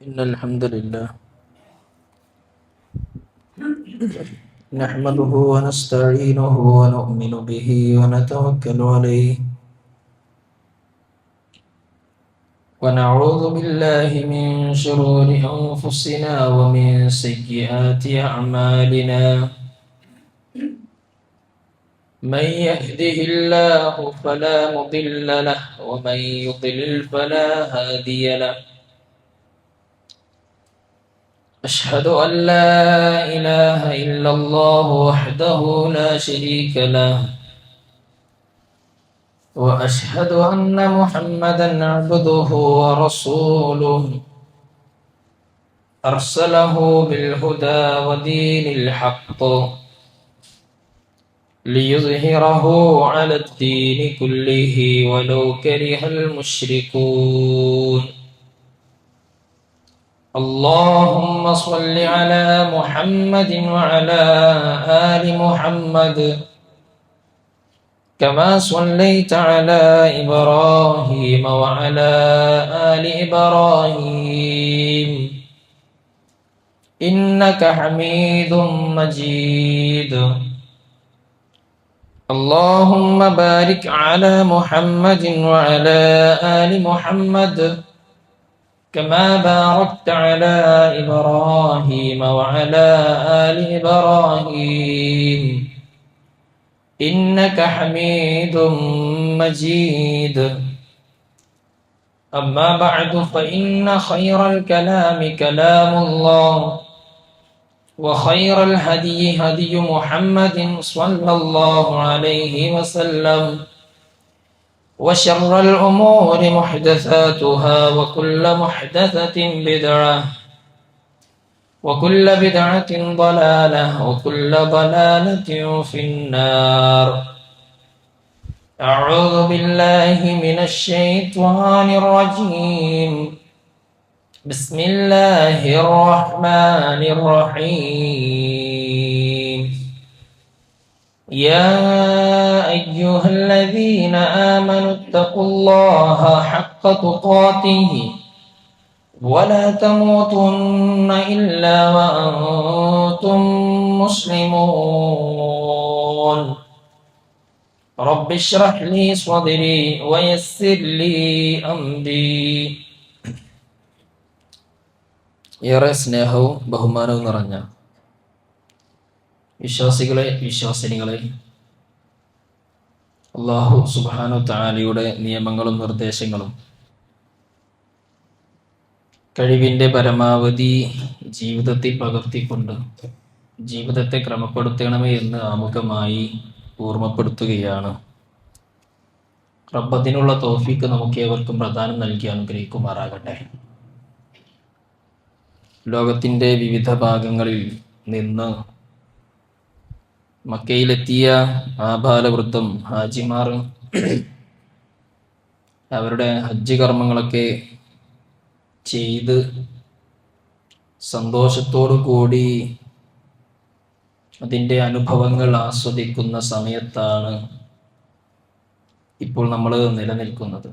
إن الحمد لله نحمده ونستعينه ونؤمن به ونتوكل عليه ونعوذ بالله من شرور أنفسنا ومن سيئات أعمالنا من يهده الله فلا مضل له ومن يضلل فلا هادي له أشهد أن لا إله إلا الله وحده لا شريك له وأشهد أن محمدا عبده ورسوله أرسله بالهدى ودين الحق ليظهره على الدين كله ولو كره المشركون اللهم صل على محمد وعلى آل محمد كما صليت على إبراهيم وعلى آل إبراهيم إنك حميد مجيد اللهم بارك على محمد وعلى آل محمد كما باركت على إبراهيم وعلى آل إبراهيم إنك حميد مجيد أما بعد فإن خير الكلام كلام الله وخير الهدي هدي محمد صلى الله عليه وسلم وشر الأمور محدثاتها وكل محدثة بدعة وكل بدعة ضلالة وكل ضلالة في النار أعوذ بالله من الشيطان الرجيم بسم الله الرحمن الرحيم يا أيها الذين آمنوا اتقوا الله حق تقاته ولا تموتن إلا وأنتم مسلمون رب اشرح لي صدري ويسر لي أمري ഏറെ സ്നേഹവും ബഹുമാനവും നിറഞ്ഞ വിശ്വാസികളെ വിശ്വാസിനികളെ അല്ലാഹു സുബ്ഹാനഹു തആലയുടെ നിയമങ്ങളും നിർദ്ദേശങ്ങളും കഴിവിൻ്റെ പരമാവധി ജീവിതത്തിൽ പകർത്തിക്കൊണ്ട് ജീവിതത്തെ ക്രമപ്പെടുത്തണമേ എന്ന് ആമുഖമായി ഓർമ്മപ്പെടുത്തുകയാണ്. റബ്ബത്തിനുള്ള തൗഫീക്ക് നമുക്ക് ഏവർക്കും പ്രദാനം നൽകി അനുഗ്രഹിക്കുമാറാകട്ടെ. ലോകത്തിൻ്റെ വിവിധ ഭാഗങ്ങളിൽ നിന്ന് മക്കയിലെത്തിയ ആബാലവൃദ്ധം ഹാജിമാർ അവരുടെ ഹജ്ജ് കർമ്മങ്ങളൊക്കെ ചെയ്ത് സന്തോഷത്തോടു കൂടി അതിൻ്റെ അനുഭവങ്ങൾ ആസ്വദിക്കുന്ന സമയത്താണ് ഇപ്പോൾ നമ്മൾ നിലനിൽക്കുന്നത്.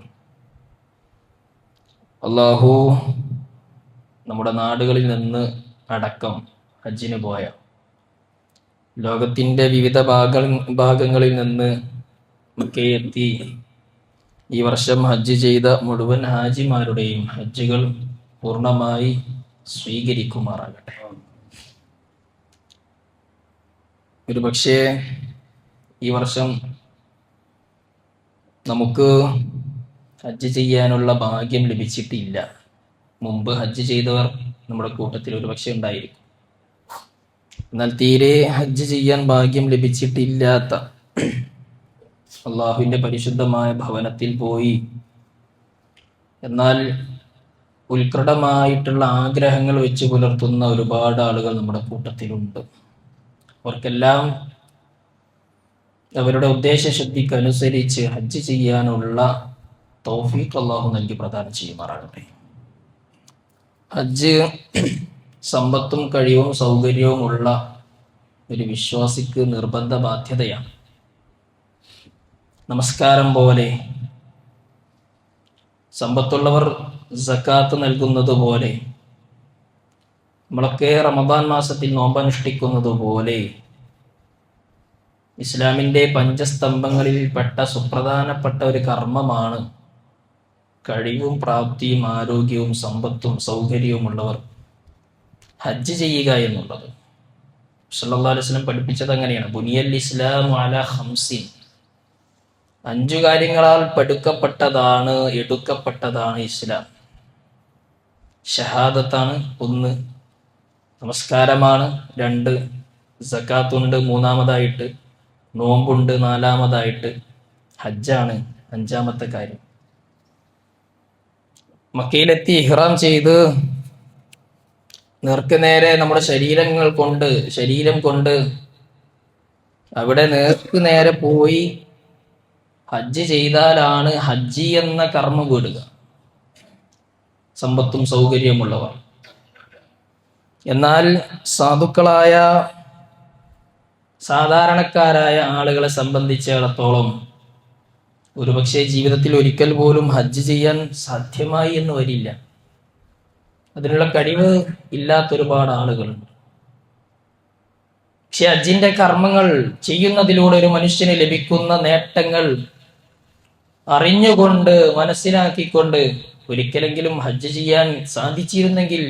അല്ലാഹു നമ്മുടെ നാടുകളിൽ നിന്ന് അടക്കം ഹജ്ജിന് പോയ ലോകത്തിൻ്റെ വിവിധ ഭാഗങ്ങളിൽ നിന്ന് മക്കയെത്തി ഈ വർഷം ഹജ്ജ് ചെയ്ത മുഴുവൻ ഹാജിമാരുടെയും ഹജ്ജുകൾ പൂർണ്ണമായി സ്വീകരിക്കുമാറാകട്ടെ. ഒരുപക്ഷേ ഈ വർഷം നമുക്ക് ഹജ്ജ് ചെയ്യാനുള്ള ഭാഗ്യം ലഭിച്ചിട്ടില്ല. മുമ്പ് ഹജ്ജ് ചെയ്തവർ നമ്മുടെ കൂട്ടത്തിൽ ഒരുപക്ഷെ ഉണ്ടായിരിക്കും. എന്നാൽ തീരെ ഹജ്ജ് ചെയ്യാൻ ഭാഗ്യം ലഭിച്ചിട്ടില്ലാത്ത അള്ളാഹുവിൻ്റെ പരിശുദ്ധമായ ഭവനത്തിൽ പോയി എന്നാൽ ഉത്കൃഷ്ടമായിട്ടുള്ള ആഗ്രഹങ്ങൾ വെച്ച് പുലർത്തുന്ന ഒരുപാട് ആളുകൾ നമ്മുടെ കൂട്ടത്തിലുണ്ട്. അവർക്കെല്ലാം അവരുടെ ഉദ്ദേശശുദ്ധിക്കനുസരിച്ച് ഹജ്ജ് ചെയ്യാനുള്ള തൗഫീഖ് അള്ളാഹു നൽകി പ്രദാനം ചെയ്യുമാറാകട്ടെ. ഹജ്ജ് സമ്പത്തും കഴിവും സൗകര്യവുമുള്ള ഒരു വിശ്വാസിക്ക് നിർബന്ധ ബാധ്യതയാണ്. നമസ്കാരം പോലെ സമ്പത്തുള്ളവർ സക്കാത്ത് നൽകുന്നത് പോലെ നമ്മളൊക്കെ റമദാൻ മാസത്തിൽ നോമ്പനുഷ്ഠിക്കുന്നത് പോലെ ഇസ്ലാമിൻ്റെ പഞ്ചസ്തംഭങ്ങളിൽപ്പെട്ട സുപ്രധാനപ്പെട്ട ഒരു കർമ്മമാണ് കഴിവും പ്രാപ്തിയും ആരോഗ്യവും സമ്പത്തും സൗകര്യവുമുള്ളവർ ഹജ്ജ് ചെയ്യുക എന്നുള്ളത്. സല്ലല്ലാഹു അലൈഹി വസല്ലം പഠിപ്പിച്ചത് അങ്ങനെയാണ്. ബുനിയൽ ഇസ്ലാമു അലാ ഖംസിൻ, 5 കാര്യങ്ങളാൽ എടുക്കപ്പെട്ടതാണ് ഇസ്ലാം. ഷഹാദത്താണ് 1, നമസ്കാരമാണ് 2, സകാത്തുണ്ട് 3-ാമതായിട്ട്, നോമ്പുണ്ട് 4-ാമതായിട്ട്, ഹജ്ജാണ് 5-ാമത്തെ കാര്യം. മക്കയിലെത്തി ഇഹ്റാം ചെയ്ത് നേർക്കുനേരെ നമ്മുടെ ശരീരം കൊണ്ട് അവിടെ നേർക്കുനേരെ പോയി ഹജ്ജ് ചെയ്താലാണ് ഹജ്ജി എന്ന കർമ്മം വിടുക, സമ്പത്തും സൗകര്യമുള്ളവർ. എന്നാൽ സാധുക്കളായ സാധാരണക്കാരായ ആളുകളെ സംബന്ധിച്ചിടത്തോളം ഒരുപക്ഷെ ജീവിതത്തിൽ ഒരിക്കൽ പോലും ഹജ്ജ് ചെയ്യാൻ സാധ്യമായി എന്ന് വരില്ല. അതിനുള്ള കഴിവ് ഇല്ലാത്ത ഒരുപാട് ആളുകളുണ്ട്. പക്ഷെ ഹജ്ജിന്റെ കർമ്മങ്ങൾ ചെയ്യുന്നതിലൂടെ ഒരു മനുഷ്യന് ലഭിക്കുന്ന നേട്ടങ്ങൾ അറിഞ്ഞുകൊണ്ട് മനസ്സിലാക്കിക്കൊണ്ട് ഒരിക്കലെങ്കിലും ഹജ്ജ് ചെയ്യാൻ സാധിച്ചിരുന്നെങ്കിൽ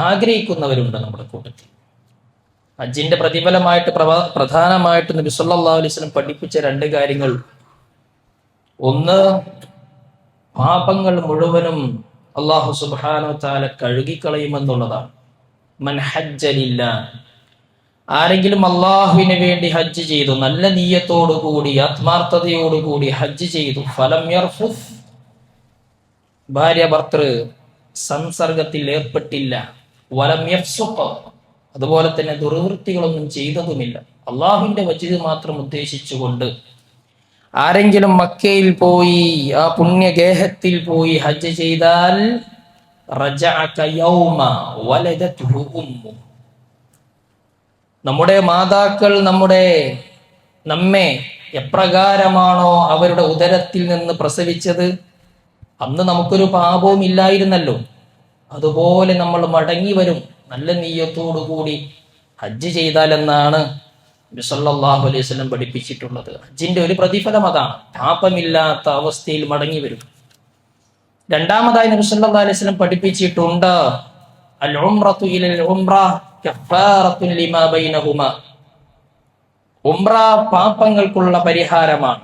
ആഗ്രഹിക്കുന്നവരുണ്ട് നമ്മുടെ കൂട്ടത്തിൽ. ഹജ്ജിന്റെ പ്രതിഫലമായിട്ട് പ്രധാനമായിട്ട് നബി സല്ലല്ലാഹു അലൈഹി വസല്ലം പഠിപ്പിച്ച 2 കാര്യങ്ങൾ, 1 പാപങ്ങൾ മുഴുവനും അല്ലാഹു സുബ്ഹാനഹു വ തആല കഴുകിക്കളയുമെന്നുള്ളതാണ്. മൻ ഹജ്ജ ലില്ലാഹ്, ആരെങ്കിലും അള്ളാഹുവിന് വേണ്ടി ഹജ്ജ് ചെയ്തു, നല്ല നിയ്യത്തോടുകൂടി ആത്മാർത്ഥതയോടുകൂടി ഹജ്ജ് ചെയ്തു, ഫലം യർഫുസ്, ഭാര്യ ഭർത്തൃ സംസർഗത്തിൽ ഏർപ്പെട്ടില്ല, വലം യഫ്സുഖ്, അതുപോലെ തന്നെ ദുർവൃത്തികളൊന്നും ചെയ്തതുമില്ല, അള്ളാഹുവിന്റെ വജ്ഹ് മാത്രം ഉദ്ദേശിച്ചുകൊണ്ട് ആരെങ്കിലും മക്കയിൽ പോയി ആ പുണ്യഗേഹത്തിൽ പോയി ഹജ്ജ് ചെയ്താൽ റജഅ കയൗമ വലദതുഹു ഉമ്മു, നമ്മുടെ മാതാക്കൾ നമ്മെ എപ്രകാരമാണോ അവരുടെ ഉദരത്തിൽ നിന്ന് പ്രസവിച്ചത്, അന്ന് നമുക്കൊരു പാപവും ഇല്ലായിരുന്നല്ലോ, അതുപോലെ നമ്മൾ മടങ്ങി വരും നല്ല നിയ്യത്തോടുകൂടി ഹജ്ജ് ചെയ്താൽ എന്നാണ് നബി സല്ലല്ലാഹു അലൈഹി വസല്ലം പഠിപ്പിച്ചിട്ടുള്ളത്. ഹജ്ജിന്റെ ഒരു പ്രതിഫലം അതാണ്, പാപമില്ലാത്ത അവസ്ഥയിൽ മടങ്ങി വരും. 2-ാമതായി നബി സല്ലല്ലാഹു അലൈഹി വസല്ലം പഠിപ്പിച്ചിട്ടുണ്ട്, അൽ ഉംറതു ഇലൽ ഉംറ കഫാറത്തുൻ ലിമാ ബൈനഹുമാ, ഉംറ പാപങ്ങൾക്കുള്ള പരിഹാരമാണ്.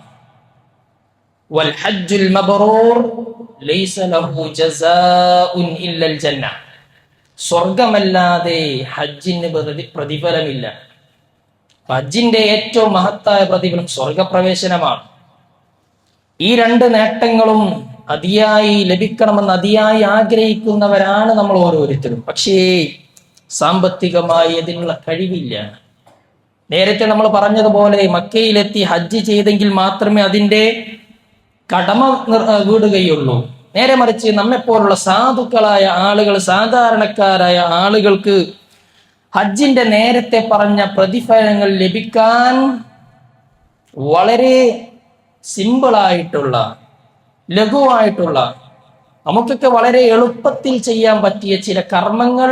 വൽ ഹജ്ജുൽ മബ്റൂർ ലൈസ ലഹു ജസാഉൻ ഇല്ലൽ ജന്ന, സ്വർഗമല്ലാതെ ഹജ്ജിന് പ്രതിഫലമില്ല. ഹജ്ജിന്റെ ഏറ്റവും മഹത്തായ പ്രതിഫലം സ്വർഗപ്രവേശനമാണ്. ഈ 2 നേട്ടങ്ങളും അതിയായി ലഭിക്കണമെന്ന് അതിയായി ആഗ്രഹിക്കുന്നവരാണ് നമ്മൾ ഓരോരുത്തരും. പക്ഷേ സാമ്പത്തികമായി അതിനുള്ള കഴിവില്ല. നേരത്തെ നമ്മൾ പറഞ്ഞതുപോലെ മക്കയിലെത്തി ഹജ്ജ് ചെയ്തെങ്കിൽ മാത്രമേ അതിൻ്റെ കടമ വീടുകയുള്ളൂ. നേരെ മറിച്ച് നമ്മെപ്പോലുള്ള സാധുക്കളായ ആളുകൾ, സാധാരണക്കാരായ ആളുകൾക്ക് ഹജ്ജിന്റെ നേരത്തെ പറഞ്ഞ പ്രതിഫലങ്ങൾ ലഭിക്കാൻ വളരെ സിമ്പിളായിട്ടുള്ള, ലഘുവായിട്ടുള്ള, നമുക്കൊക്കെ വളരെ എളുപ്പത്തിൽ ചെയ്യാൻ പറ്റിയ ചില കർമ്മങ്ങൾ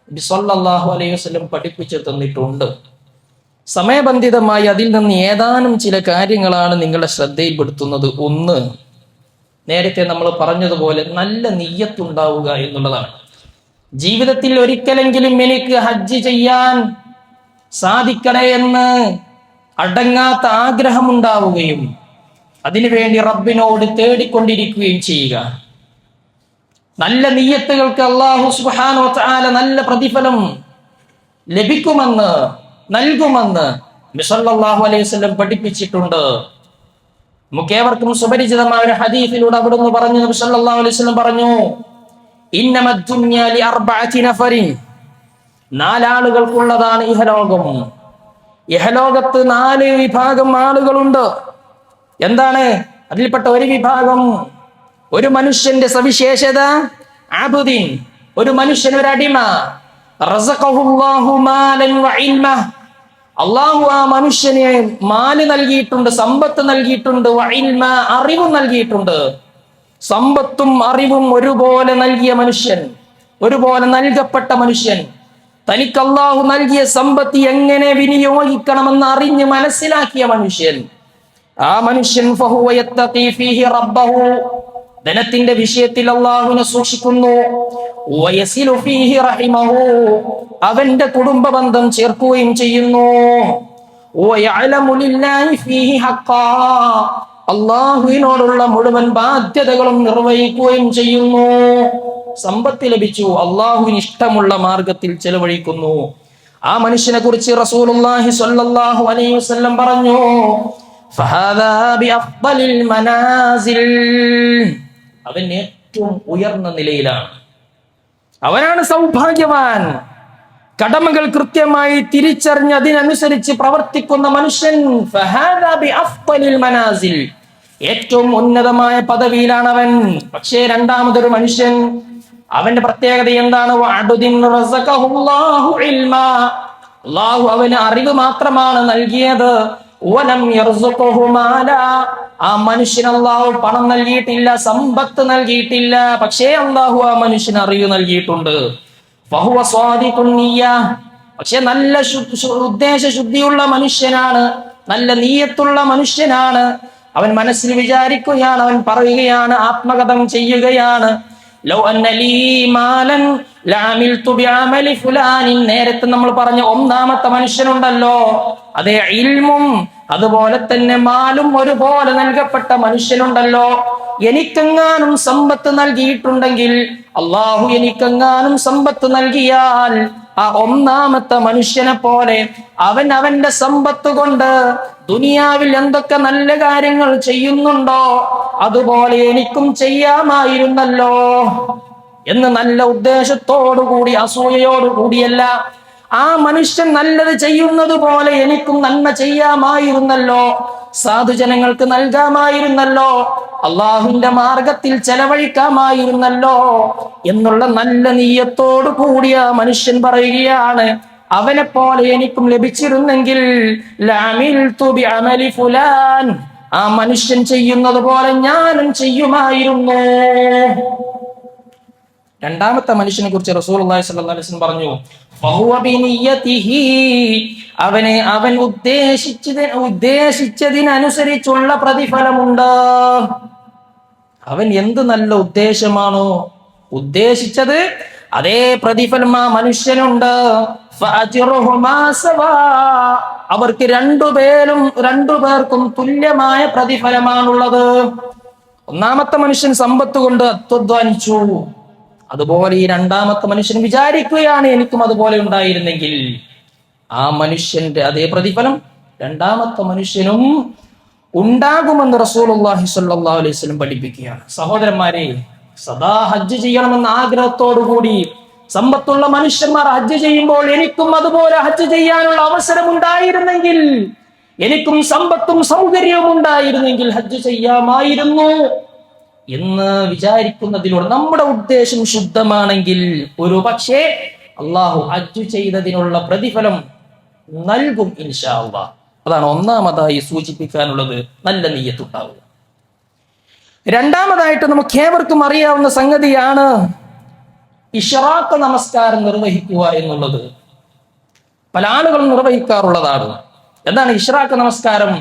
നബി സല്ലല്ലാഹു അലൈഹി വസല്ലം പഠിപ്പിച്ചു തന്നിട്ടുണ്ട്. സമയബന്ധിതമായി അതിൽ നിന്ന് ഏതാനും ചില കാര്യങ്ങളാണ് നിങ്ങളുടെ ശ്രദ്ധയിൽപ്പെടുത്തുന്നത്. 1, നേരത്തെ നമ്മൾ പറഞ്ഞതുപോലെ നല്ല നിയ്യത്തുണ്ടാവുക എന്നുള്ളതാണ്. ജീവിതത്തിൽ ഒരിക്കലെങ്കിലും എനിക്ക് ഹജ്ജ് ചെയ്യാൻ സാധിക്കണേ എന്ന് അടങ്ങാത്ത ആഗ്രഹമുണ്ടാവുകയും അതിനുവേണ്ടി റബ്ബിനോട് തേടിക്കൊണ്ടിരിക്കുകയും ചെയ്യുക. നല്ല നിയ്യത്തുകൾക്ക് അല്ലാഹു സുബ്ഹാനഹു വ തആല നല്ല പ്രതിഫലം ലഭിക്കുമെന്ന്, നൽകുമെന്ന് നബി സല്ലല്ലാഹു അലൈഹി വസല്ലം പഠിപ്പിച്ചിട്ടുണ്ട്. നമുക്കേവർക്കും സുപരിചിതമായ ഒരു ഹദീസിലൂടെ അവിടുന്ന് പറഞ്ഞു, നബി സല്ലല്ലാഹു അലൈഹി വസല്ലം പറഞ്ഞു, ഇന്നമദ് ദുനിയ ലി അർബഅതി നഫരിൻ, 4 ആളുകൾക്കുള്ളതാണ് ഇഹലോകം. ഇഹലോകത്ത് 4 വിഭാഗം ആളുകളുണ്ട്. എന്താണ് അതിൽപ്പെട്ട ഒരു വിഭാഗം? ഒരു മനുഷ്യന്റെ സവിശേഷത, അബ്ദിൻ, ഒരു മനുഷ്യൻ, ഒരു അടിമ, റസഖഹുല്ലാഹു മാലൻ വ ഇൽമ, അള്ളാഹു ആ മനുഷ്യനെ മാല് നൽകിയിട്ടുണ്ട്, സമ്പത്ത് നൽകിയിട്ടുണ്ട്, വ ഇൽമ, അറിവും നൽകിയിട്ടുണ്ട്. സമ്പത്തും അറിവും ഒരുപോലെ നൽകിയ മനുഷ്യൻ, ഒരുപോലെ നൽകപ്പെട്ട മനുഷ്യൻ, തനിക്ക് അല്ലാഹു നൽകിയ സമ്പത്ത് എങ്ങനെ വിനിയോഗിക്കണമെന്ന് അറിഞ്ഞ് മനസ്സിലാക്കിയ മനുഷ്യൻ, ആ മനുഷ്യൻ ഫഹുവ യത്തഖീ ഫീഹി റബ്ബഹു, ധനത്തിന്റെ വിഷയത്തിൽ അല്ലാഹുവിനെ സൂക്ഷിക്കുന്നു, വയസിലു ഫീഹി റഹിമഹു, അവന്റെ കുടുംബ ബന്ധം ചേർക്കുകയും ചെയ്യുന്നു, വയഅലമു ലില്ലാഹി ഫീഹി ഹഖ്ഖാ, അല്ലാഹുവിനോടുള്ള മുഴുവൻ ബാധ്യതകളും നിർവഹിക്കുകയും ചെയ്യുന്നു. സമ്പത്ത് ലഭിച്ചു, അല്ലാഹുവിന് ഇഷ്ടമുള്ള മാർഗത്തിൽ ചെലവഴിക്കുന്നു. ആ മനുഷ്യനെ കുറിച്ച് റസൂലുള്ളാഹി സ്വല്ലല്ലാഹു അലൈഹി വസല്ലം പറഞ്ഞു, ഫഹാദാ ബിഅഫ്ദലിൽ മനാസിൽ, അവൻ ഏറ്റവും ഉയർന്ന നിലയിലാണ്, അവനാണ് സൗഭാഗ്യവാൻ. കടമകൾ കൃത്യമായി തിരിച്ചറിഞ്ഞ് അതിനനുസരിച്ച് പ്രവർത്തിക്കുന്ന മനുഷ്യൻ ഫഹാദാ ബിഅഫ്ദലിൽ മനാസിൽ, ഏറ്റവും ഉന്നതമായ പദവിയിലാണ് അവൻ. പക്ഷേ രണ്ടാമതൊരു മനുഷ്യൻ, അവന്റെ പ്രത്യേകത എന്താണ്? വഅബ്ദിൻ റസഖഹുല്ലാഹു ഇൽമാ, അല്ലാഹു അവന് അറിവ് മാത്രമാണ് നൽകിയത്. വലം യർസുഖഹു മാലാ, ആ മനുഷ്യന് അല്ലാഹു പണം നൽകിയിട്ടില്ല, സമ്പത്ത് നൽകിയിട്ടില്ല. പക്ഷേ അല്ലാഹു ആ മനുഷ്യന് അറിവ് നൽകിയിട്ടുണ്ട്. ഫഹുവ സ്വാദിഖുൻ നിയ്യ, പക്ഷെ നല്ല ഉദ്ദേശ ശുദ്ധിയുള്ള മനുഷ്യനാണ്, നല്ല നീയത്തുള്ള മനുഷ്യനാണ്. അവൻ മനസ്സിൽ വിചാരിക്കുകയാണ്, അവൻ പറയുകയാണ്, ആത്മകഥം ചെയ്യുകയാണ്, ലൗ അന്ന ലീ മാലൻ ലഅമിൽതു ബിഅമലി ഫുലാനിൻ. നേരത്തെ നമ്മൾ പറഞ്ഞ ഒന്നാമത്തെ മനുഷ്യനുണ്ടല്ലോ, അതേ ഇൽമും അതുപോലെ തന്നെ മാലും ഒരുപോലെ നൽകപ്പെട്ട മനുഷ്യനുണ്ടല്ലോ. എനിക്കെങ്ങാനും സമ്പത്ത് നൽകിയിട്ടുണ്ടെങ്കിൽ, അള്ളാഹു എനിക്കെങ്ങാനും സമ്പത്ത് നൽകിയാൽ, ആ ഒന്നാമത്തെ മനുഷ്യനെ പോലെ അവൻ അവന്റെ സമ്പത്ത് കൊണ്ട് ദുനിയാവിൽ എന്തൊക്കെ നല്ല കാര്യങ്ങൾ ചെയ്യുന്നുണ്ടോ അതുപോലെ എനിക്കും ചെയ്യാമായിരുന്നല്ലോ എന്ന് നല്ല ഉദ്ദേശത്തോടുകൂടി, അസൂയയോടുകൂടിയല്ല, ആ മനുഷ്യൻ നല്ലത് ചെയ്യുന്നത് പോലെ എനിക്കും നന്മ ചെയ്യാമായിരുന്നല്ലോ, സാധുജനങ്ങൾക്ക് നൽകാമായിരുന്നല്ലോ, അള്ളാഹുവിന്റെ മാർഗത്തിൽ ചെലവഴിക്കാമായിരുന്നല്ലോ എന്നുള്ള നല്ല നീയത്തോടു കൂടിയ മനുഷ്യൻ പറയുകയാണ്, അവനെ പോലെ എനിക്കും ലഭിച്ചിരുന്നെങ്കിൽ ലഅമിൽതു ബിഅമലി ഫുലാൻ, ആ മനുഷ്യൻ ചെയ്യുന്നത് പോലെ ഞാനും ചെയ്യുമായിരുന്നു. രണ്ടാമത്തെ മനുഷ്യനെ കുറിച്ച് റസൂലുള്ളാഹി സ്വല്ലല്ലാഹു അലൈഹി വസല്ലം പറഞ്ഞു, ഫഹുവ ബിനിയ്യതിഹി, അവൻ ഉദ്ദേശിച്ചതിനനുസരിച്ചുള്ള പ്രതിഫലമുണ്ട്. അവൻ എന്ത് നല്ല ഉദ്ദേശമാണോ ഉദ്ദേശിച്ചത്, അതേ പ്രതിഫലം ആ മനുഷ്യനുണ്ട്. ഫഅജ്റുഹുമാ സവാ, അവർക്ക് രണ്ടുപേർക്കും തുല്യമായ പ്രതിഫലമാണുള്ളത്. ഒന്നാമത്തെ മനുഷ്യൻ സമ്പത്ത് കൊണ്ട് അധ്വാനിച്ചു, അതുപോലെ ഈ രണ്ടാമത്തെ മനുഷ്യൻ വിചാരിക്കുകയാണ്, എനിക്കും അതുപോലെ ഉണ്ടായിരുന്നെങ്കിൽ. ആ മനുഷ്യന്റെ അതേ പ്രതിഫലം രണ്ടാമത്തെ മനുഷ്യനും ഉണ്ടാകുമെന്ന് റസൂലുള്ളാഹി സ്വല്ലല്ലാഹു അലൈഹി വസല്ലം പഠിപ്പിക്കുകയാണ്. സഹോദരന്മാരെ, സദാ ഹജ്ജ് ചെയ്യണമെന്ന ആഗ്രഹത്തോടുകൂടി സമ്പത്തുള്ള മനുഷ്യന്മാർ ഹജ്ജ് ചെയ്യുമ്പോൾ എനിക്കും അതുപോലെ ഹജ്ജ് ചെയ്യാനുള്ള അവസരം ഉണ്ടായിരുന്നെങ്കിൽ, എനിക്കും സമ്പത്തും സൗകര്യവും ഉണ്ടായിരുന്നെങ്കിൽ ഹജ്ജ് ചെയ്യാമായിരുന്നു എന്ന് വിചാരിക്കുന്നതിലൂടെ നമ്മുടെ ഉദ്ദേശം ശുദ്ധമാണെങ്കിൽ ഒരു പക്ഷേ അള്ളാഹു ഹജ്ജ് ചെയ്തതിനുള്ള പ്രതിഫലം നൽകും ഇൻഷാ അല്ലാഹ്. അതാണ് ഒന്നാമതായി സൂചിപ്പിക്കാനുള്ളത്, നല്ല നിയ്യത്തുണ്ടാവുക. രണ്ടാമതായിട്ട് നമുക്ക് ഏവർക്കും അറിയാവുന്ന സംഗതിയാണ് ഇശ്റാഖ് നമസ്കാരം നിർവഹിക്കുക എന്നുള്ളത്. പല ആളുകളും നിർവഹിക്കാറുള്ളതാണ്. എന്താണ് ഇശ്റാഖ് നമസ്കാരം?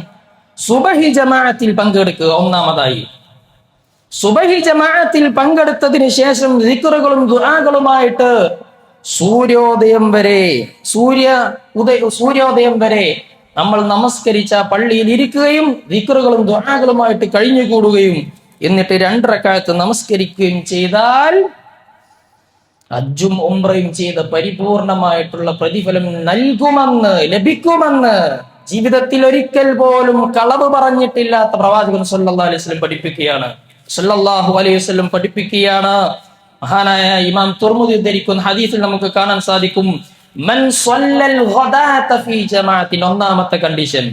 സുബഹി ജമാഅത്തിൽ പങ്കെടുക്കുക. ഒന്നാമതായി സുബഹി ജമാഅത്തിൽ പങ്കെടുത്തതിന് ശേഷം ദിക്റുകളും ദുആകളുമായിട്ട് സൂര്യോദയം വരെ നമ്മൾ നമസ്കരിച്ച പള്ളിയിൽ ഇരിക്കുകയും ദിക്റുകളും ദുആകളുമായിട്ട് കഴിഞ്ഞുകൂടുകയും എന്നിട്ട് 2 റക്അത്ത് നമസ്കരിക്കുകയും ചെയ്താൽ ഹജ്ജും ഉംറയും ചെയ്ത പരിപൂർണമായിട്ടുള്ള പ്രതിഫലം ലഭിക്കുമെന്ന് ജീവിതത്തിൽ ഒരിക്കൽ പോലും കളവ് പറഞ്ഞിട്ടില്ലാത്ത പ്രവാചകൻ സല്ലല്ലാഹു അലൈഹി വസല്ലം പഠിപ്പിക്കുകയാണ്. മഹാനായ ഇമാം തുർമുദി ഉദ്ധരിക്കുന്ന ഹദീസിൽ നമുക്ക് കാണാൻ സാധിക്കും, മൻ സ്വല്ലൽ ഗദാത ഫീ ജമാഅത്തിൻ. ഒന്നാമത്തെ കണ്ടീഷൻ,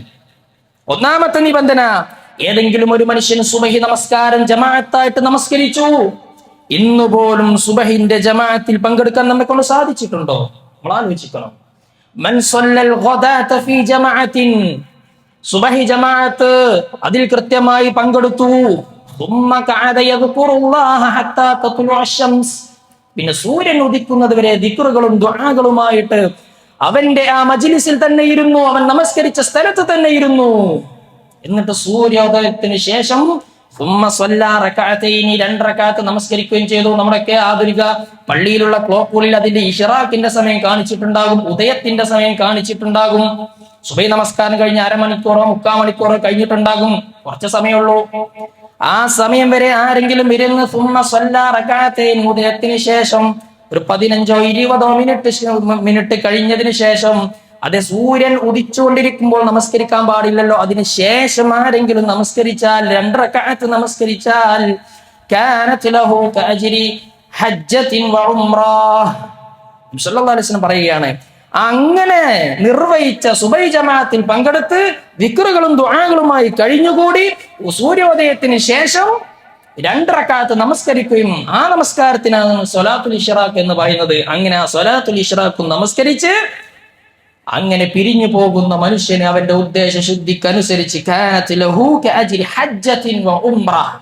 ഒന്നാമത്തെ നിബന്ധന, ഏതെങ്കിലും ഒരു മനുഷ്യൻ സുബഹി നമസ്കാരം ജമാഅത്തായിട്ട് നമസ്കരിച്ചു, ഇന്നുപോലും സുബഹിന്റെ ജമാഅത്തിൽ പങ്കെടുക്കാൻ നമ്മെ കൊണ്ട് സാധിച്ചിട്ടുണ്ടോ? നമ്മൾ ആലോചിക്കണം. മൻ സ്വല്ലൽ ഗദാത ഫീ ജമാഅത്തിൻ, സുബഹി ജമാഅത്ത് അതിൽ കൃത്യമായി പങ്കെടുത്തു, ثم قعد يذكر الله حتى تطلع الشمس, പിന്നെ സൂര്യൻ ഉദിക്കുന്നത് വരെ ദിക്റുകളും ദുആകളുമായിട്ട് അവന്റെ ആ മജ്ലിസിൽ തന്നെ ഇരുന്നു, അവൻ നമസ്കരിച്ച സ്ഥലത്ത് തന്നെ ഇരുന്നു. എന്നിട്ട് സൂര്യോദയത്തിന് ശേഷം രണ്ട് റക്അത്ത് നമസ്കരിക്കുകയും ചെയ്തു. നമ്മുടെയൊക്കെ ആധുനിക പള്ളിയിലുള്ള ക്ലോക്കുകളിൽ അതിന്റെ ഇഷ്റാഖിന്റെ സമയം കാണിച്ചിട്ടുണ്ടാകും, ഉദയത്തിന്റെ സമയം കാണിച്ചിട്ടുണ്ടാകും. സുബഹി നമസ്കാരം കഴിഞ്ഞ് അരമണിക്കൂറോ 3/4 മണിക്കൂറോ കഴിഞ്ഞിട്ടുണ്ടാകും, കുറച്ച് സമയമുള്ളൂ. ആ സമയം വരെ ആരെങ്കിലും ഇരുന്ന് ഉദയത്തിന് ശേഷം ഒരു 15-20 മിനിറ്റ് കഴിഞ്ഞതിന് ശേഷം, അതെ സൂര്യൻ ഉദിച്ചുകൊണ്ടിരിക്കുമ്പോൾ നമസ്കരിക്കാൻ പാടില്ലല്ലോ, അതിന് ശേഷം ആരെങ്കിലും നമസ്കരിച്ചാൽ 2 റക്അത്ത് നമസ്കരിച്ചാൽ കാനത് ലഹു കഅജ്രി ഹജ്ജത്തിൻ വ ഉംറഹ്. നബി സല്ലല്ലാഹു അലൈഹി വസല്ലം പറയുകയാണ്, അങ്ങനെ നിർവഹിച്ച സുബഹി ജമാഅത്തിൽ പങ്കെടുത്ത് ദിക്റുകളും ദുആകളുമായി കഴിഞ്ഞുകൂടി സൂര്യോദയത്തിന് ശേഷം 2 റക്അത്ത് നമസ്കരിക്കുകയും ആ നമസ്കാരത്തിനാണ് സ്വലാത്തുൽ ഇശ്റാഖ് എന്ന് പറയുന്നത്. അങ്ങനെ ആ സ്വലാത്തുൽ ഇശ്റാഖ് നമസ്കരിച്ച് അങ്ങനെ പിരിഞ്ഞു പോകുന്ന മനുഷ്യന് അവന്റെ ഉദ്ദേശ ശുദ്ധിക്കനുസരിച്ച് കാനത് ലഹു കഅജ്രി ഹജ്ജത്തിൻ വ ഉംറഹ്,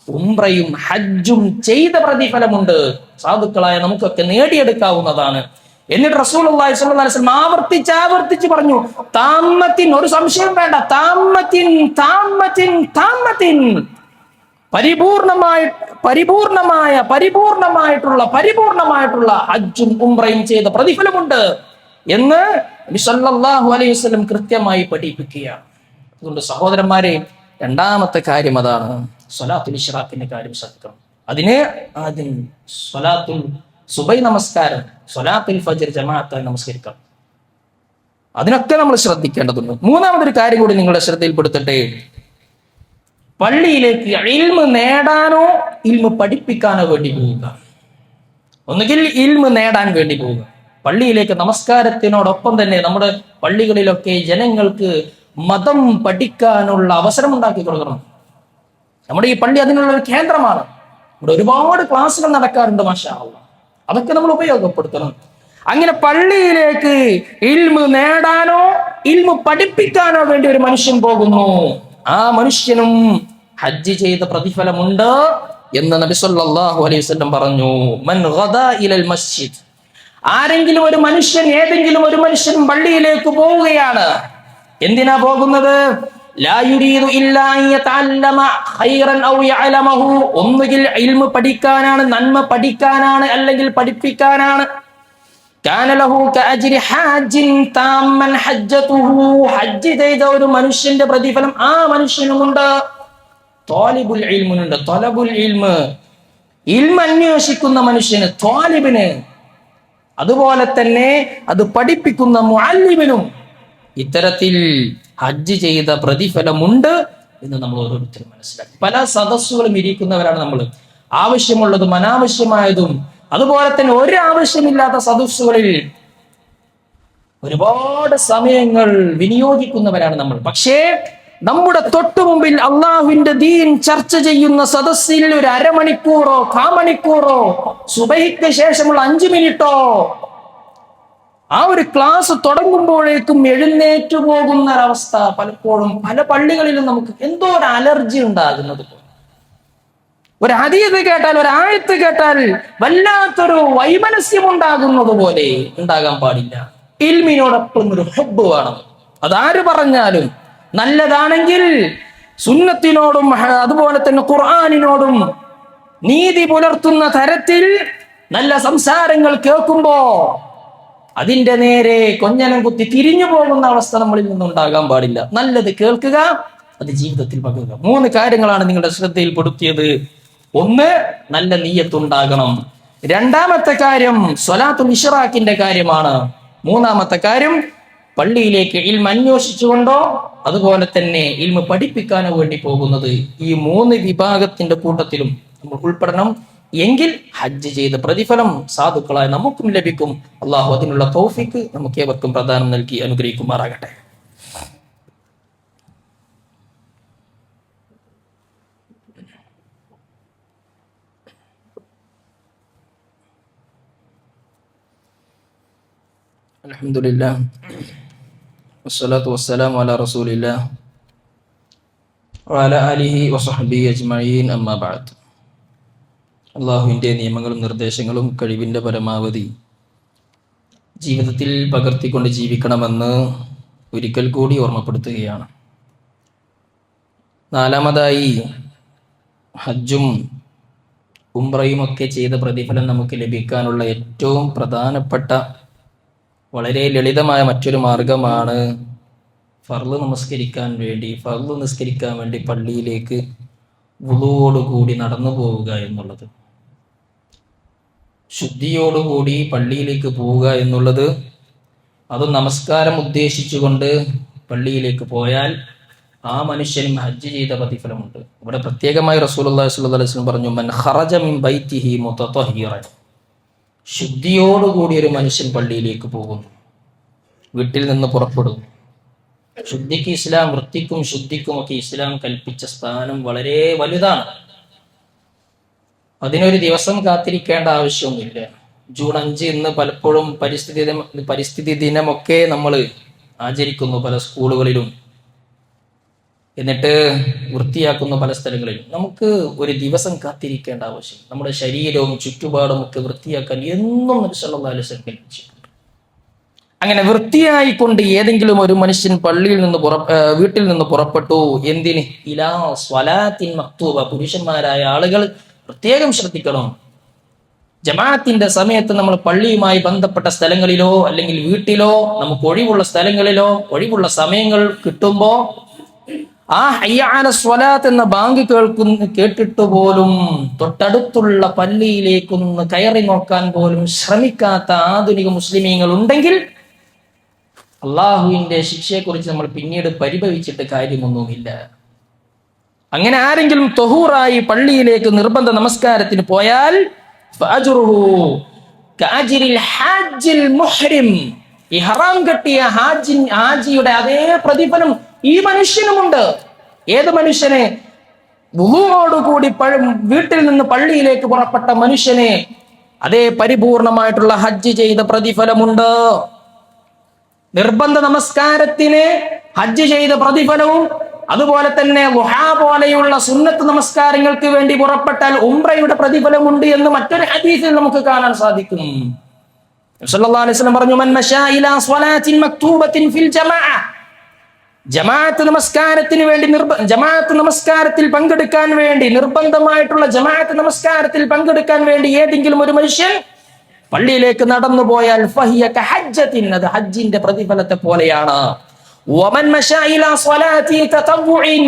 ഉംറയും ഹജ്ജും ചെയ്ത പ്രതിഫലമുണ്ട്. സാധുക്കളായ നമുക്കൊക്കെ നേടിയെടുക്കാവുന്നതാണ്. എന്നിട്ട് റസൂലുള്ളാഹി സ്വല്ലല്ലാഹു അലൈഹി വസല്ലം ആവർത്തിച്ച് പറഞ്ഞു, താമത്തിൻ, ഒരു സംശയം വേണ്ട, താമത്തിൻ താമത്തിൻ താമത്തിൻ, പരിപൂർണമായിട്ടുള്ള ഹജ്ജും ഉംറയും ചെയ്ത പ്രതിഫലമുണ്ട് എന്ന് നബി സല്ലല്ലാഹു അലൈഹി വസല്ലം കൃത്യമായി പഠിപ്പിക്കുകയാണ്. അതുകൊണ്ട് സഹോദരന്മാരെ, രണ്ടാമത്തെ കാര്യം അതാണ്, സ്വലാത്തുൽ ഇശ്റാഖിന്റെ കാര്യം ശ്രദ്ധിക്കണം. അതിന് ആദ്യം സ്വലാത്തുൽ സുബഹി നമസ്കാരം, സ്വലാത്തുൽ ഫജ്ർ ജമാഅത്തായി നമസ്കരിക്കണം. അതിനൊക്കെ നമ്മൾ ശ്രദ്ധിക്കേണ്ടതുണ്ട്. മൂന്നാമതൊരു കാര്യം കൂടി നിങ്ങളുടെ ശ്രദ്ധയിൽപ്പെടുത്തട്ടെ. പള്ളിയിലേക്ക് ഇൽമ് നേടാനോ ഇൽമ് പഠിപ്പിക്കാനോ വേണ്ടി പോവുക. ഒന്നുകിൽ ഇൽമ് നേടാൻ വേണ്ടി പോവുക. പള്ളിയിലേക്ക് നമസ്കാരത്തിനോടൊപ്പം തന്നെ നമ്മുടെ പള്ളികളിലൊക്കെ ജനങ്ങൾക്ക് മതം പഠിക്കാനുള്ള അവസരം ഉണ്ടാക്കി കൊടുക്കണം. നമ്മുടെ ഈ പള്ളി അതിനുള്ള ഒരു കേന്ദ്രമാണ്. ഇവിടെ ഒരുപാട് ക്ലാസ്സുകൾ നടക്കാറുണ്ട്, മാഷാ അല്ലാഹ്. അതൊക്കെ നമ്മൾ ഉപയോഗപ്പെടുത്തണം. അങ്ങനെ പള്ളിയിലേക്ക് ഇൽമ് നേടാനോ ഇൽമ് പഠിപ്പിക്കാനോ വേണ്ടി ഒരു മനുഷ്യൻ പോകുന്നു, ആ മനുഷ്യനും ഹജ്ജ് ചെയ്ത പ്രതിഫലമുണ്ട് എന്ന് നബി സല്ലല്ലാഹു അലൈഹി വസല്ലം പറഞ്ഞു. മൻ ഗദാ ഇലൽ മസ്ജിദ്, ആരെങ്കിലും ഒരു മനുഷ്യൻ, ഏതെങ്കിലും ഒരു മനുഷ്യൻ പള്ളിയിലേക്ക് പോവുകയാണ്, എന്തിനാ പോകുന്നത്? ലാ യുരീദു ഇല്ലാ അൻ യതഅല്ലമ ഖൈറൻ ഔ യഅലമഹു, ഒന്നുകിൽ ഇൽമു പഠിക്കാനാണ്, നന്മ പഠിക്കാനാണ്, അല്ലെങ്കിൽ പഠിപ്പിക്കാനാണ്. കാന ലഹു കഅജ്രി ഹാജിൻ താമ്മൻ ഹജ്ജതുഹു, ഹജ്ജ് ചെയ്ത ഒരു മനുഷ്യന്റെ പ്രതിഫലം ആ മനുഷ്യനുമുണ്ട്. ത്വാലിബുൽ ഇൽമുനുണ്ട്, ത്വലബുൽ ഇൽമ്, ഇൽമ അന്വേഷിക്കുന്ന മനുഷ്യന്, ത്വാലിബിന്, അതുപോലെ തന്നെ അത് പഠിപ്പിക്കുന്ന മുഅല്ലിമിനും ഇത്തരത്തിൽ ഹജ്ജ് ചെയ്ത പ്രതിഫലമുണ്ട് എന്ന് നമ്മൾ ഓരോരുത്തരും മനസ്സിലാക്കി. പല സദസ്സുകളും ഇരിക്കുന്നവരാണ് നമ്മൾ. ആവശ്യമുള്ളതും അനാവശ്യമായതും അതുപോലെ തന്നെ ഒരു ആവശ്യമില്ലാത്ത സദസ്സുകളിൽ ഒരുപാട് സമയങ്ങൾ വിനിയോഗിക്കുന്നവരാണ് നമ്മൾ. പക്ഷേ നമ്മുടെ തൊട്ടു മുമ്പിൽ അള്ളാഹുവിന്റെ ദീൻ ചർച്ച ചെയ്യുന്ന സദസ്സിൽ ഒരു അരമണിക്കൂറോ 1/4 മണിക്കൂറോ സുബഹിക്ക് ശേഷമുള്ള 5 മിനിറ്റോ ആ ഒരു ക്ലാസ് തുടങ്ങുമ്പോഴേക്കും എഴുന്നേറ്റു പോകുന്ന ഒരവസ്ഥ പലപ്പോഴും പല പള്ളികളിലും നമുക്ക് എന്തോ ഒരു അലർജി ഉണ്ടാകുന്നത് പോലെ. ഒരു ഹദീസ് കേട്ടാൽ, ഒരു ആയത്ത് കേട്ടാൽ വല്ലാത്തൊരു വൈമനസ്യം ഉണ്ടാകുന്നത് പോലെ ഉണ്ടാകാൻ പാടില്ല. ഇൽമിനോടൊപ്പം ഒരു ഹുബ്ബ് വേണം. അതാര് പറഞ്ഞാലും നല്ലതാണെങ്കിൽ സുന്നത്തിനോടും അതുപോലെ തന്നെ ഖുർആനിനോടും നീതി പുലർത്തുന്ന തരത്തിൽ നല്ല സംസാരങ്ങൾ കേൾക്കുമ്പോ അതിന്റെ നേരെ കൊഞ്ഞനം കുത്തി തിരിഞ്ഞു പോകുന്ന അവസ്ഥ നമ്മളിൽ നിന്നുണ്ടാകാൻ പാടില്ല. നല്ലത് കേൾക്കുക, അത് ജീവിതത്തിൽ പകരുക. 3 കാര്യങ്ങളാണ് നിങ്ങളുടെ ശ്രദ്ധയിൽപ്പെടുത്തിയത്. ഒന്ന്, നല്ല നിയ്യത്തുണ്ടാകണം. രണ്ടാമത്തെ കാര്യം സ്വലാത്തുൽ ഇശ്റാഖിന്റെ കാര്യമാണ്. മൂന്നാമത്തെ കാര്യം പള്ളിയിലേക്ക് ഇൽമ അന്വേഷിച്ചുകൊണ്ടോ അതുപോലെ തന്നെ ഇൽമ പഠിപ്പിക്കാനോ വേണ്ടി പോകുന്നത്. ഈ 3 വിഭാഗത്തിന്റെ കൂട്ടത്തിലും നമ്മൾ ഉൾപ്പെടണം. എങ്കിൽ ഹജ്ജ് ചെയ്ത പ്രതിഫലം സാധുക്കളായ നമുക്കും ലഭിക്കും. അള്ളാഹു അതിനുള്ള തൗഫീഖ് നമുക്ക് ഏവർക്കും പ്രദാനം നൽകി അനുഗ്രഹിക്കുമാറാകട്ടെ. അൽഹംദുലില്ലാഹ് വസ്സലാത്തു വസ്സലാമു അലാ റസൂലില്ലാഹ് വഅലാ ആലിഹി വസഹ്ബിഹി അജ്മഈൻ, അമ്മാ ബഅദ്. അള്ളാഹുവിൻ്റെ നിയമങ്ങളും നിർദ്ദേശങ്ങളും കഴിവിൻ്റെ പരമാവധി ജീവിതത്തിൽ പകർത്തിക്കൊണ്ട് ജീവിക്കണമെന്ന് ഒരിക്കൽ കൂടി ഓർമ്മപ്പെടുത്തുകയാണ്. നാലാമതായി, ഹജ്ജും ഉംറയും ഒക്കെ ചെയ്ത പ്രതിഫലം നമുക്ക് ലഭിക്കാനുള്ള ഏറ്റവും പ്രധാനപ്പെട്ട വളരെ ലളിതമായ മറ്റൊരു മാർഗമാണ് ഫർള് നിസ്കരിക്കാൻ വേണ്ടി പള്ളിയിലേക്ക് വുളുവോടുകൂടി നടന്നു പോവുക എന്നുള്ളത്. ശുദ്ധിയോടുകൂടി പള്ളിയിലേക്ക് പോവുക എന്നുള്ളത്, അത് നമസ്കാരം ഉദ്ദേശിച്ചുകൊണ്ട് പള്ളിയിലേക്ക് പോയാൽ ആ മനുഷ്യനും ഹജ്ജ് ചെയ്ത പ്രതിഫലമുണ്ട്. ഇവിടെ പ്രത്യേകമായി റസൂലുള്ളാഹി സ്വല്ലല്ലാഹു അലൈഹി വസല്ലം പറഞ്ഞു, മൻ ഖറജ മിൻ ബൈതിഹി മുതതഹിറൻ. ശുദ്ധിയോടുകൂടി ഒരു മനുഷ്യൻ പള്ളിയിലേക്ക് പോകുന്നു, വീട്ടിൽ നിന്ന് പുറപ്പെടുന്നു. ശുദ്ധിക്ക് ഇസ്ലാം, വൃത്തിക്കും ശുദ്ധിക്കും ഒക്കെ ഇസ്ലാം കൽപ്പിച്ച സ്ഥാനം വളരെ വലുതാണ്. അതിനൊരു ദിവസം കാത്തിരിക്കേണ്ട ആവശ്യമൊന്നുമില്ല. ജൂൺ 5 ഇന്ന് പലപ്പോഴും പരിസ്ഥിതി ദിനമൊക്കെ നമ്മൾ ആചരിക്കുന്നു പല സ്കൂളുകളിലും, എന്നിട്ട് വൃത്തിയാക്കുന്ന പല സ്ഥലങ്ങളിലും. നമുക്ക് ഒരു ദിവസം കാത്തിരിക്കേണ്ട ആവശ്യം, നമ്മുടെ ശരീരവും ചുറ്റുപാടും ഒക്കെ വൃത്തിയാക്കാൻ എന്നും നബി സല്ലല്ലാഹു അലൈഹി വസല്ലം കൽപ്പിച്ചിട്ടുണ്ട്. അങ്ങനെ വൃത്തിയായിക്കൊണ്ട് ഏതെങ്കിലും ഒരു മനുഷ്യൻ വീട്ടിൽ നിന്ന് പുറപ്പെട്ടു, എന്തിന്? ഇലാ സ്വലാത്തിൻ മക്തൂബ. പുരുഷന്മാരായ ആളുകൾ പ്രത്യേകം ശ്രദ്ധിക്കണം. ജമാഅത്തിന്റെ സമയത്ത് നമ്മൾ പള്ളിയുമായി ബന്ധപ്പെട്ട സ്ഥലങ്ങളിലോ അല്ലെങ്കിൽ വീട്ടിലോ നമുക്ക് ഒഴിവുള്ള സ്ഥലങ്ങളിലോ ഒഴിവുള്ള സമയങ്ങൾ കിട്ടുമ്പോ ആ ഹയ്യ അല സ്വലാത്ത് എന്ന ബാങ്ക് കേട്ടിട്ട് പോലും തൊട്ടടുത്തുള്ള പള്ളിയിലേക്കൊന്ന് കയറി നോക്കാൻ പോലും ശ്രമിക്കാത്ത ആധുനിക മുസ്ലിമീങ്ങൾ ഉണ്ടെങ്കിൽ അള്ളാഹുവിന്റെ ശിക്ഷയെക്കുറിച്ച് നമ്മൾ പിന്നീട് പരിഭവിച്ചിട്ട് കാര്യമൊന്നുമില്ല. അങ്ങനെ ആരെങ്കിലും തൊഹൂറായി പള്ളിയിലേക്ക് നിർബന്ധ നമസ്കാരത്തിന് പോയാൽ ഇഹ്റാം കെട്ടിയ ഹാജിയുടെ അതേ പ്രതിഫലം ഈ മനുഷ്യനുമുണ്ട്. ഏത് മനുഷ്യനെ? വുളുവോടുകൂടി വീട്ടിൽ നിന്ന് പള്ളിയിലേക്ക് പുറപ്പെട്ട മനുഷ്യനെ അതേ പരിപൂർണമായിട്ടുള്ള ഹജ്ജ് ചെയ്ത പ്രതിഫലമുണ്ട്. നിർബന്ധ നമസ്കാരത്തിന് ഹജ്ജ് ചെയ്ത പ്രതിഫലവും, അതുപോലെ തന്നെ ളുഹാ പോലെയുള്ള സുന്നത്ത് നമസ്കാരങ്ങൾക്ക് വേണ്ടി പുറപ്പെട്ടാൽ ഉംറയുടെ പ്രതിഫലമുണ്ട് എന്ന് മറ്റൊരു ഹദീസിൽ നമുക്ക് കാണാൻ സാധിക്കും. സല്ലല്ലാഹു അലൈഹി വസല്ലം പറഞ്ഞു, മൻ മശാ ഇലാ സ്വലാത്തിൻ മക്തൂബത്തിൻ ഫിൽ ജമാഅ. ജമാഅത്ത് നമസ്കാരത്തിൽ പങ്കെടുക്കാൻ വേണ്ടി, നിർബന്ധമായിട്ടുള്ള ജമാഅത്ത് നമസ്കാരത്തിൽ പങ്കെടുക്കാൻ വേണ്ടി ഏതെങ്കിലും ഒരു മനുഷ്യൻ പള്ളിയിലേക്ക് നടന്നു പോയാൽ ഫഹിയ കഹജ്ജത്തിൻ, അത് ഹജ്ജിന്റെ പ്രതിഫലത്തെ പോലെയാണ്. വമൻ മശാ ഇലാ സ്വലാത്തി തതവ്വുഇൻ.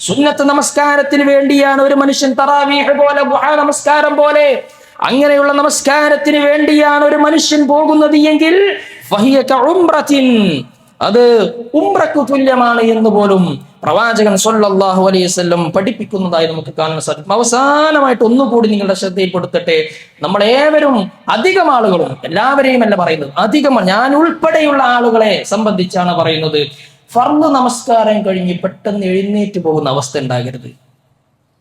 സുന്നത്ത് നമസ്കാരത്തിന് വേണ്ടിയാണ് ഒരു മനുഷ്യൻ തറാവീഹ് പോലെ, ദുആ നമസ്കാരം പോലെ അങ്ങനെയുള്ള നമസ്കാരത്തിന് വേണ്ടിയാണ് ഒരു മനുഷ്യൻ പോകുന്നത് എങ്കിൽ ഫഹിയ കഉംറത്തിൻ, അത് ഉംറക്ക് തുല്യമാണ് എന്ന് പോലും പ്രവാചകൻ സ്വല്ലല്ലാഹു അലൈഹി വസല്ലം പഠിപ്പിക്കുന്നതായി നമുക്ക് കാണാൻ സാധിക്കും. അവസാനമായിട്ട് ഒന്നുകൂടി നിങ്ങളുടെ ശ്രദ്ധയിൽപ്പെടുത്തട്ടെ, നമ്മളേവരും അധികം ആളുകളും, എല്ലാവരെയും അല്ല പറയുന്നത്, അധികം ഞാൻ ഉൾപ്പെടെയുള്ള ആളുകളെ സംബന്ധിച്ചാണ് പറയുന്നത്, ഫർള് നമസ്കാരം കഴിഞ്ഞ് പെട്ടെന്ന് എഴുന്നേറ്റ് പോകുന്ന അവസ്ഥ ഉണ്ടാകരുത്.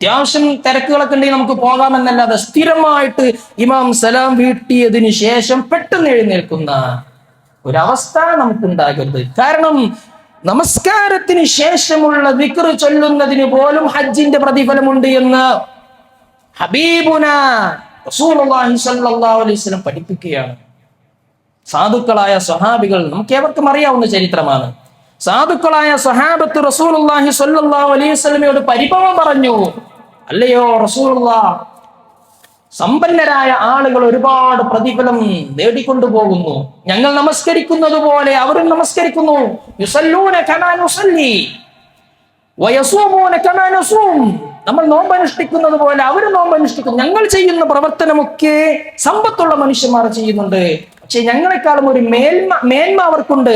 അത്യാവശ്യം തിരക്കുകളൊക്കെ ഉണ്ടെങ്കിൽ നമുക്ക് പോകാമെന്നല്ലാതെ സ്ഥിരമായിട്ട് ഇമാം സലാം വീട്ടിയതിനു ശേഷം പെട്ടെന്ന് എഴുന്നേൽക്കുന്ന ഒരവസ്ഥ നമുക്കുണ്ടാകരുത്. കാരണം നമസ്കാരത്തിന് ശേഷമുള്ള ദിക്ർ ചൊല്ലുന്നതിന് പോലും ഹജ്ജിന്റെ പ്രതിഫലമുണ്ട് എന്ന് ഹബീബുന റസൂലുള്ളാഹി സ്വല്ലല്ലാഹു അലൈഹി വസല്ലം പഠിപ്പിക്കുകയാണ്. സാധുക്കളായ സ്വഹാബികൾ നമുക്ക് ഏവർക്കും അറിയാവുന്ന ചരിത്രമാണ്. സാധുക്കളായ സ്വഹാബത്ത് റസൂലുള്ളാഹി സ്വല്ലല്ലാഹു അലൈഹി വസല്ലമയോട് പരിഭവം പറഞ്ഞു, അല്ലയോ റസൂലുള്ളാഹ്, സമ്പന്നരായ ആളുകൾ ഒരുപാട് പ്രതിഫലം നേടിക്കൊണ്ടു പോകുന്നു, ഞങ്ങൾ നമസ്കരിക്കുന്നത് പോലെ അവരും നമസ്കരിക്കുന്നു. യുസല്ലൂന കമാ നുസല്ലി വയസൂമൂന കമാ നസൂം. നമ്മൾ നോമ്പനുഷ്ഠിക്കുന്നത് പോലെ അവരും നോമ്പനുഷ്ഠിക്കുന്നു. ഞങ്ങൾ ചെയ്യുന്ന പ്രവർത്തനമൊക്കെ സമ്പത്തുള്ള മനുഷ്യന്മാർ ചെയ്യുന്നുണ്ട്, പക്ഷെ ഞങ്ങളെക്കാളും ഒരു മേന്മ അവർക്കുണ്ട്.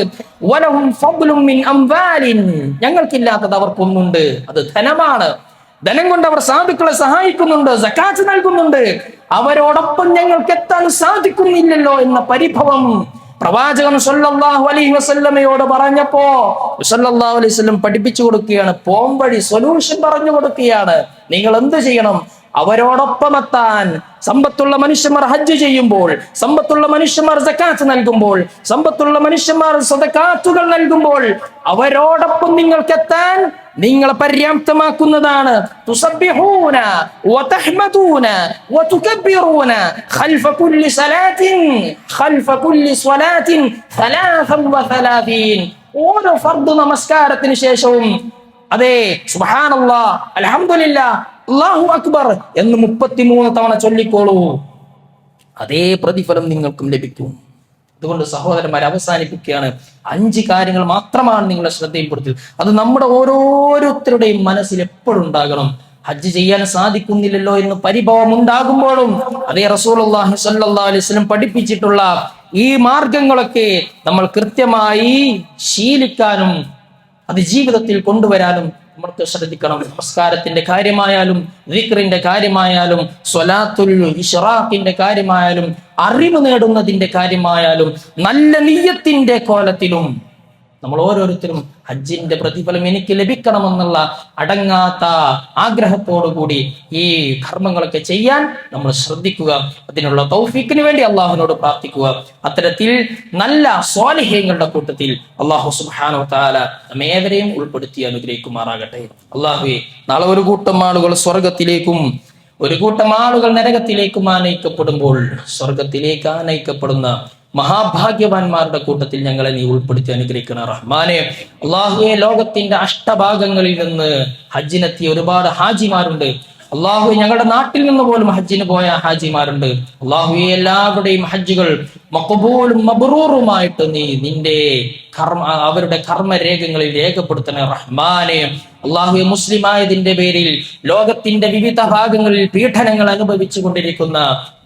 വലഹും ഫദ്ലും മിൻ അംവാലിൻ. ഞങ്ങൾക്കില്ലാത്തത് അവർക്കൊന്നുണ്ട്, അത് ധനമാണ്. ധനം കൊണ്ട് അവർ സാധുക്കളെ സഹായിക്കുന്നുണ്ട്, സക്കാത്ത് നൽകുന്നുണ്ട്. അവരോടൊപ്പം ഞങ്ങൾക്ക് എത്താൻ സാധിക്കുന്നില്ലല്ലോ എന്ന പരിഭവം പ്രവാചകൻ സല്ലല്ലാഹു അലൈഹി വസല്ലമയോട് പറഞ്ഞപ്പോ സല്ലല്ലാഹു അലൈഹി വസല്ലം പഠിപ്പിച്ചു കൊടുക്കുകയാണ്, പോംവഴി, സൊല്യൂഷൻ പറഞ്ഞു കൊടുക്കുകയാണ്. നിങ്ങൾ എന്ത് ചെയ്യണം? അവരോടൊപ്പം എത്താൻ സമ്പത്തുള്ള മനുഷ്യന്മാർ ഹജ്ജ് ചെയ്യുമ്പോൾ, സമ്പത്തുള്ള മനുഷ്യന്മാർ സക്കാത്ത് നൽകുമ്പോൾ, സമ്പത്തുള്ള മനുഷ്യന്മാർ സദഖാത്തുകൾ നൽകുമ്പോൾ അവരോടൊപ്പം നിങ്ങൾക്ക് എത്താൻ നിങ്ങളെ പര്യാപ്തമാക്കുന്നതാണ്. തുസബ്ബിഹൂന വതഹ്മദൂന വതുകബ്ബിറൂന ഖൽഫ കുല്ലി സലാത്തിൻ ഖൽഫ കുല്ലി സ്വലാത്തിൻ 33. ഓരോ ഫർദ് നമസ്കാരത്തിന് ശേഷവും അതെ സുബ്ഹാനല്ലാഹ് അൽഹംദുലില്ലാഹ് അല്ലാഹു അക്ബർ എന്ന് 33 തവണ ചൊല്ലിക്കോളൂ. അതേ പ്രതിഫലം നിങ്ങൾക്കും ലഭിക്കും. അതുകൊണ്ട് സഹോദരന്മാരെ അവസാനിപ്പിക്കുകയാണ്. 5 കാര്യങ്ങൾ മാത്രമാണ് നിങ്ങളെ ശ്രദ്ധയിൽപ്പെടുത്തിയത്. അത് നമ്മുടെ ഓരോരുത്തരുടെയും മനസ്സിൽ എപ്പോഴും ഉണ്ടാകണം. ഹജ്ജ് ചെയ്യാൻ സാധിക്കുന്നില്ലല്ലോ എന്ന് പരിഭവം ഉണ്ടാകുമ്പോഴും അതേ റസൂലുള്ളാഹി സ്വല്ലല്ലാഹു അലൈഹി വസല്ലം പഠിപ്പിച്ചിട്ടുള്ള ഈ മാർഗങ്ങളൊക്കെ നമ്മൾ കൃത്യമായി ശീലിക്കാനും അത് ജീവിതത്തിൽ കൊണ്ടുവരാനും നമ്മൾക്ക് ശ്രദ്ധിക്കണം. നമസ്കാരത്തിന്റെ കാര്യമായാലും, ദിക്റിന്റെ കാര്യമായാലും, സ്വലാത്തുൽ ഇശ്റാഖിന്റെ കാര്യമായാലും, അറിവ് നേടുന്നതിന്റെ കാര്യമായാലും, നല്ല നിയ്യത്തിന്റെ കോലത്തിലും നമ്മൾ ഓരോരുത്തരും ഹജ്ജിന്റെ പ്രതിഫലം എനിക്ക് ലഭിക്കണമെന്നുള്ള അടങ്ങാത്ത ആഗ്രഹത്തോടുകൂടി ഈ കർമ്മങ്ങളൊക്കെ ചെയ്യാൻ നമ്മൾ ശ്രദ്ധിക്കുക. അതിനുള്ള തൗഫീഖിന് വേണ്ടി അള്ളാഹുവിനോട് പ്രാർത്ഥിക്കുക. അത്തരത്തിൽ നല്ല സ്വാലിഹ്യങ്ങളുടെ കൂട്ടത്തിൽ അള്ളാഹു സുബ്ഹാനഹു വ തആല നമ്മേവരെയും ഉൾപ്പെടുത്തി അനുഗ്രഹിക്കുമാറാകട്ടെ. അള്ളാഹുവേ, നാളെ ഒരു കൂട്ടം ആളുകൾ സ്വർഗത്തിലേക്കും ഒരു കൂട്ടം ആളുകൾ നരകത്തിലേക്കും ആനയിക്കപ്പെടുമ്പോൾ സ്വർഗത്തിലേക്ക് ആനയിക്കപ്പെടുന്ന മഹാഭാഗ്യവാന്മാരുടെ കൂട്ടത്തിൽ ഞങ്ങളെ നീ ഉൾപ്പെടുത്തി അനുഗ്രഹിക്കണം റഹ്മാനെ. അള്ളാഹുവെ, ലോകത്തിന്റെ അഷ്ടഭാഗങ്ങളിൽ നിന്ന് ഹജ്ജിനെത്തിയ ഒരുപാട് ഹാജിമാരുണ്ട്. അള്ളാഹുവെ, ഞങ്ങളുടെ നാട്ടിൽ നിന്ന് പോലും ഹജ്ജിന് പോയ ഹാജിമാരുണ്ട്. അള്ളാഹുവെ, എല്ലാവരുടെയും ഹജ്ജുകൾ മഖബൂലും മബ്റൂറുമായിട്ട് നീ നിന്റെ അവരുടെ കർമ്മരേഖകളിൽ രേഖപ്പെടുത്തണേ റഹ്മാനെ. അള്ളാഹുവെ, മുസ്ലിം ആയതിന്റെ പേരിൽ ലോകത്തിന്റെ വിവിധ ഭാഗങ്ങളിൽ പീഡനങ്ങൾ അനുഭവിച്ചു കൊണ്ടിരിക്കുന്ന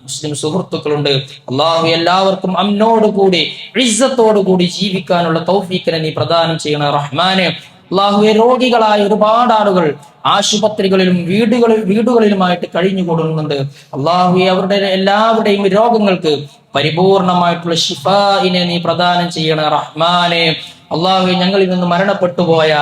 മുസ്ലിം സുഹൃത്തുക്കളുണ്ട്. അള്ളാഹു എല്ലാവർക്കും അമ്നോടുകൂടി ഇസ്സത്തോടുകൂടി ജീവിക്കാനുള്ള തൗഫീഖിനെ നീ പ്രദാനം ചെയ്യണ റഹ്മാനെ. അള്ളാഹുവെ, രോഗികളായ ഒരുപാട് ആളുകൾ ആശുപത്രികളിലും വീടുകളിലുമായിട്ട് കഴിഞ്ഞുകൂടുന്നുണ്ട്. അള്ളാഹുവെ, അവരുടെ എല്ലാവരുടെയും രോഗങ്ങൾക്ക് പരിപൂർണമായിട്ടുള്ള ശിഫാഇനെ നീ പ്രദാനം ചെയ്യണ റഹ്മാനെ. അള്ളാഹുവെ, ഞങ്ങളിൽ നിന്ന് മരണപ്പെട്ടു പോയ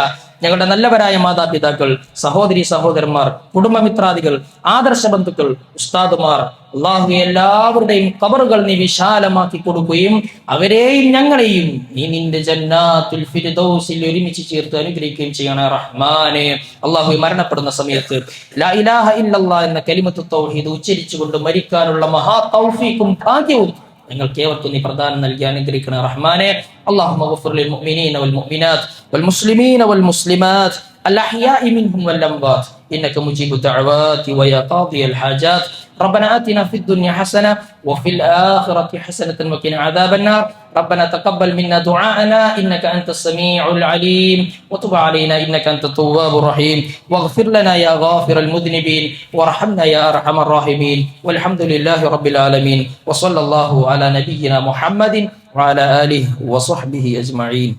ഞങ്ങളുടെ നല്ലവരായ മാതാപിതാക്കൾ, സഹോദരി സഹോദരന്മാർ, കുടുംബമിത്രാദികൾ, ആദർശ ബന്ധുക്കൾ, ഉസ്താദുമാർ, അള്ളാഹു എല്ലാവരുടെയും ഖബറുകൾ നീ വിശാലമാക്കി കൊടുക്കുകയും അവരെയും ഞങ്ങളെയും നീ നിന്റെ ജന്നാത്തുൽ ഫിർദൗസിൽ ഒരുമിച്ച് ചേർത്ത് അനുഗ്രഹിക്കുകയും ചെയ്യണേ റഹ്മാനെ. അള്ളാഹു മരണപ്പെടുന്ന സമയത്ത് ലാ ഇലാഹ ഇല്ലല്ലാഹ് എന്ന കലിമത്തു തൗഹീദ് ഉച്ചരിച്ചുകൊണ്ട് മരിക്കാനുള്ള മഹാ തൗഫീഖും ഭാഗ്യവും ഞങ്ങൾക്ക് ഏവർക്കും നീ പ്രദാനം നൽകി അനുഗ്രഹിക്കണേ റഹ്മാനെ. അല്ലാഹുമ്മ ഗഫിർ ലിൽ മുഅ്മിനീന വൽ മുഅ്മിനാത്ത് വൽ മുസ്ലിമീന വൽ മുസ്ലിമാത്ത് الأحياء منهم والأموات إنك مجيب الدعوات ويا قاضي الحاجات. ربنا آتنا في الدنيا حسنة وفي الآخرة حسنة وقنا عذاب النار. ربنا تقبل منا دعاءنا إنك أنت السميع العليم وتب علينا إنك أنت التواب الرحيم واغفر لنا يا غافر المذنبين وارحمنا يا أرحم الراحمين والحمد لله رب العالمين وصلى الله على نبينا محمد وعلى آله وصحبه أجمعين.